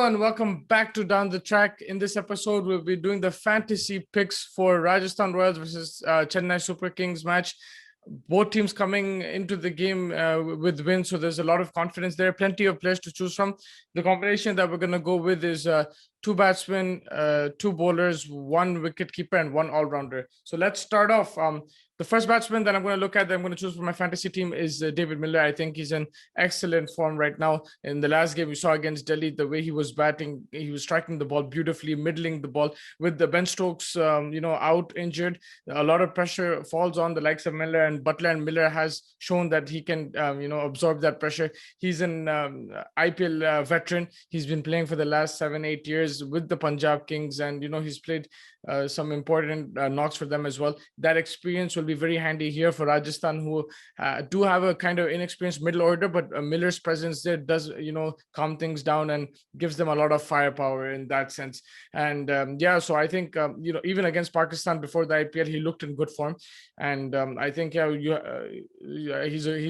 and welcome back to Down the Track. In this episode, we'll be doing the fantasy picks for Rajasthan Royals versus Chennai Super Kings match. Both teams coming into the game with wins, so there's a lot of confidence there. Plenty of players to choose from. The combination that we're going to go with is two batsmen, two bowlers, one wicketkeeper, and one all-rounder. So let's start off. The first batsman that I'm going to look at, that I'm going to choose for my fantasy team is David Miller. I think he's in excellent form right now. In the last game we saw against Delhi, the way he was batting, he was striking the ball beautifully, middling the ball with the Ben Stokes, out injured. A lot of pressure falls on the likes of Miller and Butler, and Miller has shown that he can, absorb that pressure. He's an IPL veteran. He's been playing for the last 7-8 years with the Punjab Kings, and he's played some important knocks for them as well. That experience will be very handy here for Rajasthan, who do have a kind of inexperienced middle order, but Miller's presence there does, calm things down and gives them a lot of firepower in that sense. And so I think, even against Pakistan before the IPL, he looked in good form. And I think, he's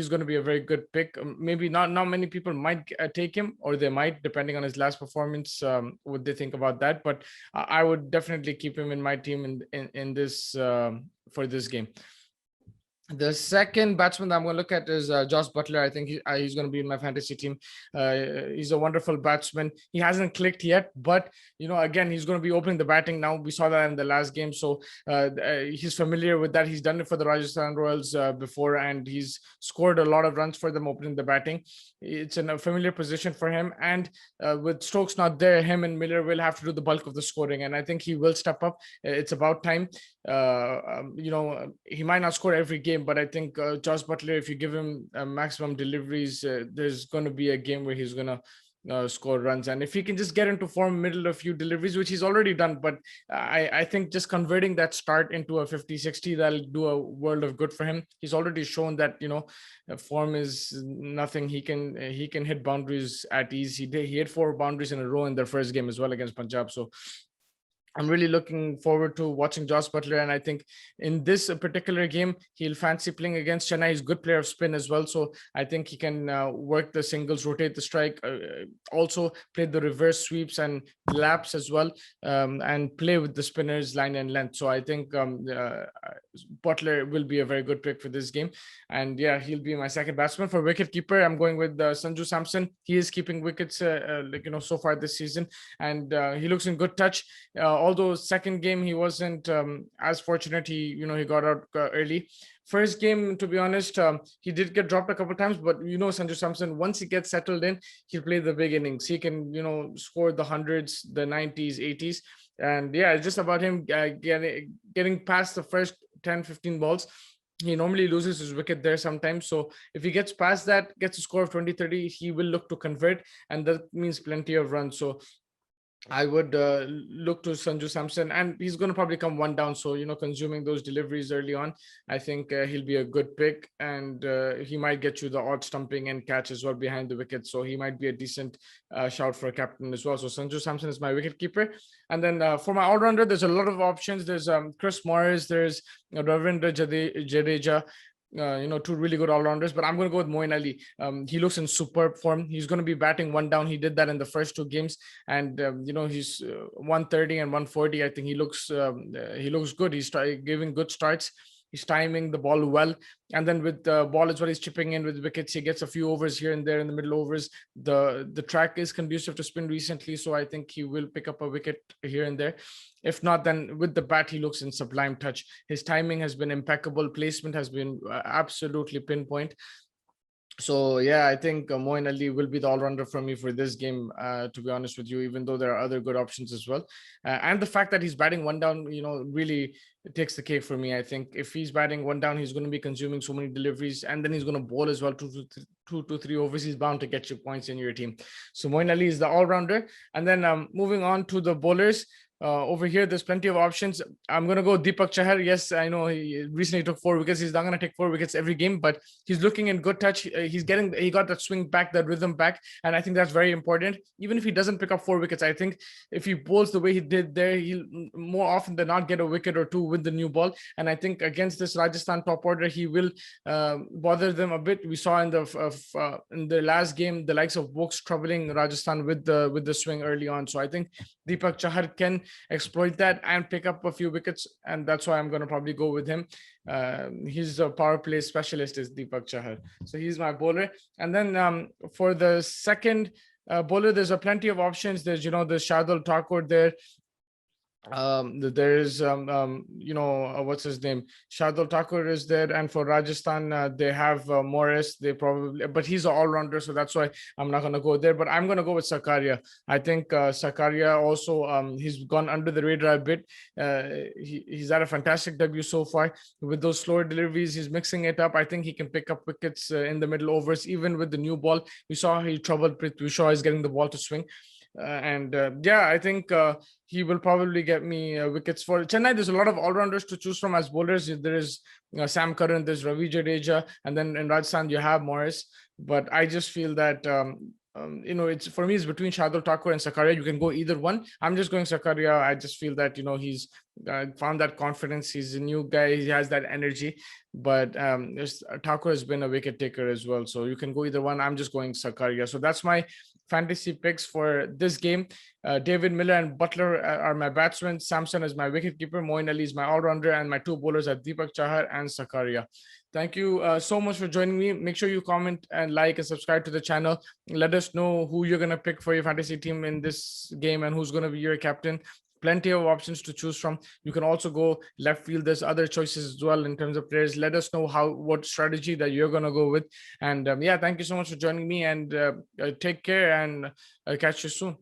going to be a very good pick. Maybe not many people might take him, or they might, depending on his last performance, what they think about that. But I would definitely keep him in my team in this for this game. The second batsman that I'm going to look at is Josh Butler. I think he's going to be in my fantasy team. He's a wonderful batsman. He hasn't clicked yet, but again, he's going to be opening the batting now. We saw that in the last game, so he's familiar with that. He's done it for the Rajasthan Royals before, and he's scored a lot of runs for them opening the batting. It's in a familiar position for him, and with Stokes not there, him and Miller will have to do the bulk of the scoring, and I think he will step up. It's about time. He might not score every game, but I think Josh Butler, if you give him maximum deliveries, there's going to be a game where he's going to score runs. And if he can just get into form middle of a few deliveries, which he's already done, but I think just converting that start into a 50-60, that'll do a world of good for him. He's already shown that form is nothing. He can hit boundaries at ease. He hit 4 boundaries in a row in their first game as well against Punjab. So I'm really looking forward to watching Josh Butler, and I think in this particular game, he'll fancy playing against Chennai. He's a good player of spin as well, so I think he can work the singles, rotate the strike, also play the reverse sweeps and laps as well, and play with the spinners line and length. So I think Butler will be a very good pick for this game, and he'll be my second batsman. For wicketkeeper, I'm going with Sanju Samson. He is keeping wickets, so far this season, and he looks in good touch. Although second game he wasn't as fortunate. He got out early. First game, to be honest, he did get dropped a couple of times, but Sanju Samson, once he gets settled in, he'll play the big innings. He can score the hundreds, the 90s, 80s, and it's just about him getting past the first 10-15 balls. He normally loses his wicket there sometimes. So if he gets past that, gets a score of 20-30, he will look to convert, and that means plenty of runs. So I would look to Sanju Samson, and he's going to probably come one down. So, consuming those deliveries early on, I think he'll be a good pick, and he might get you the odd stumping and catch as well behind the wicket. So he might be a decent shout for a captain as well. So Sanju Samson is my wicketkeeper. And then for my all-rounder, there's a lot of options. There's Chris Morris, there's Ravindra Jadeja. Two really good all-rounders, but I'm going to go with Moeen Ali. He looks in superb form. He's going to be batting one down. He did that in the first 2 games, and he's 130 and 140. I think he looks good. He's giving good starts. He's timing the ball well, and then with the ball as well, he's chipping in with wickets. He gets a few overs here and there in the middle overs. The track is conducive to spin recently, so I think he will pick up a wicket here and there. If not, then with the bat, he looks in sublime touch. His timing has been impeccable. Placement has been absolutely pinpoint. So I think Moeen Ali will be the all-rounder for me for this game, to be honest with you, even though there are other good options as well. And the fact that he's batting one down, really takes the cake for me. I think if he's batting one down, he's going to be consuming so many deliveries, and then he's going to bowl as well, 2 to 3 overs. He's bound to get you points in your team. So Moeen Ali is the all-rounder. And then moving on to the bowlers, over here, there's plenty of options. I'm going to go Deepak Chahar. Yes, I know he recently took 4 wickets. He's not going to take 4 wickets every game, but he's looking in good touch. He got that swing back, that rhythm back. And I think that's very important. Even if he doesn't pick up 4 wickets, I think if he bowls the way he did there, he'll more often than not get a wicket or two with the new ball. And I think against this Rajasthan top order, he will bother them a bit. We saw in the last game, the likes of Wokes troubling Rajasthan with the swing early on. So I think Deepak Chahar can exploit that and pick up a few wickets, and that's why I'm going to probably go with him. He's a power play specialist, is Deepak Chahar, so he's my bowler. And then for the second bowler, there's a plenty of options. There's the Shardul Thakur there. There's what's his name, Shardul Thakur is there, and for Rajasthan they have Morris. They probably, but he's an all-rounder, so that's why I'm not going to go there, but I'm going to go with Sakaria. I think Sakaria also, he's gone under the radar a bit. He's had a fantastic debut so far with those slower deliveries. He's mixing it up. I think he can pick up wickets in the middle overs, even with the new ball. We saw he troubled Prithvi Shaw is getting the ball to swing. I think he will probably get me wickets. For Chennai, there's a lot of all-rounders to choose from as bowlers. There is Sam Curran, there's Ravi Jadeja, and then in Rajasthan you have Morris. But I just feel that it's, for me, it's between Shardul Thakur and Sakaria. You can go either one. I'm just going Sakaria. I just feel that he's found that confidence. He's a new guy. He has that energy. But Thakur has been a wicket taker as well, so you can go either one. I'm just going Sakaria. So that's my fantasy picks for this game. David Miller and Butler are my batsmen. Samson is my wicketkeeper. Moeen Ali is my all-rounder, and my two bowlers are Deepak Chahar and Sakaria. Thank you so much for joining me. Make sure you comment and like and subscribe to the channel. Let us know who you're going to pick for your fantasy team in this game and who's going to be your captain. Plenty of options to choose from. You can also go left field. There's other choices as well in terms of players. Let us know what strategy that you're going to go with. And thank you so much for joining me, and take care, and I'll catch you soon.